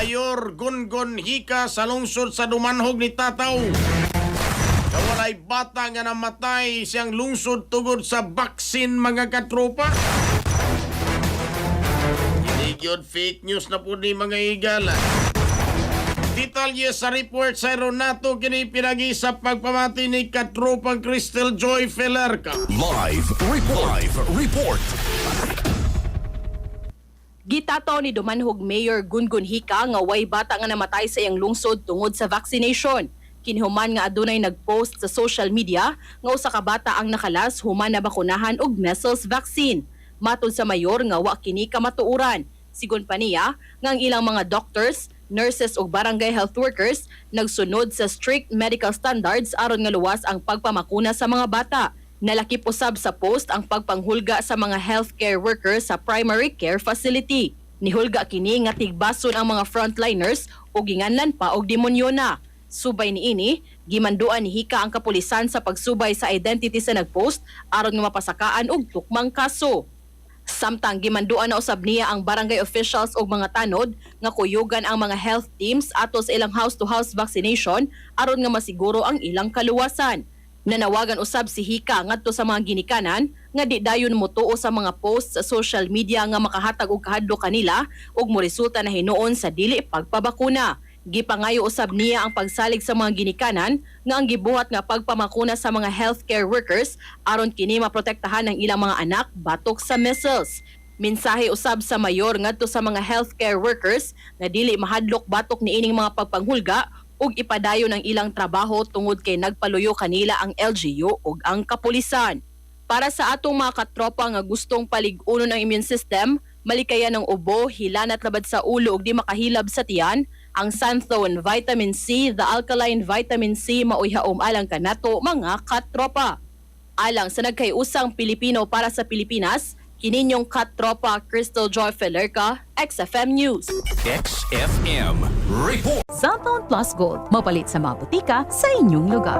Mayor Gungun Hika sa lungsod sa Dumanhog ni Tataw. Nawalay bata nga namatay siyang lungsod tungod sa baksin mga katropa. Hindi yun fake news na po ni mga igala. Detalye sa report sa Ronato kini pinagi sa pagpamati ni katropang Crystal Joy Felerca. Live report. Gitataw ni Dumanhog Mayor Gungun Hika nga way bata nga namatay sa iyang lungsod tungod sa vaccination. Kinhuman nga adunay nagpost sa social media nga usa ka bata ang nakalas human na bakunahan og measles vaccine. Matod sa mayor nga wa kini kamatuoran. Sigon pa niya nga ang ilang mga doctors, nurses ug barangay health workers nagsunod sa strict medical standards aron nga luwas ang pagpamakuna sa mga bata. Nalakip usab sa post ang pagpanghulga sa mga healthcare workers sa primary care facility. Nihulga kini nga tigbason ang mga frontliners ug ginganlan pa og demonyo na. Subay niini, gimanduan ni Hika ang kapulisan sa pagsubay sa identity sa nagpost aron nga mapasakaan og tukmang kaso. Samtang gimanduan na usab niya ang barangay officials ug mga tanod nga kuyugan ang mga health teams ato sa ilang house-to-house vaccination aron nga masiguro ang ilang kaluwasan. Nanawagan usab si Hika ngadto sa mga ginikanan nga di dayon motuo sa mga posts sa social media nga makahatag og kahadlok kanila ug moresulta na hinuon sa dili pagpabakuna. Gipangayo usab niya ang pagsalig sa mga ginikanan nga ang gibuhat nga pagpamakuna sa mga healthcare workers aron kini maprotektahan ang ilang mga anak batok sa measles. Mensahe usab sa mayor ngadto sa mga healthcare workers nga dili mahadlok batok niining mga pagpanghulga ug ipadayon ang ilang trabaho tungod kay nagpaluyo kanila ang LGU ug ang kapulisan. Para sa atong mga katropa nga gustong palig-unon ang immune system, malikayan ng ubo, hilanat labad sa ulo ug di makahilab sa tiyan, ang Santhone Vitamin C, the alkaline vitamin C maoy haom alang kanato mga katropa. Alang sa nagkayusang Pilipino para sa Pilipinas, kininyong katropa Crystal Joy Felerca, XFM News. XFM report. Santhone Plus Gold, mapalit sa mga butika sa inyong lugar.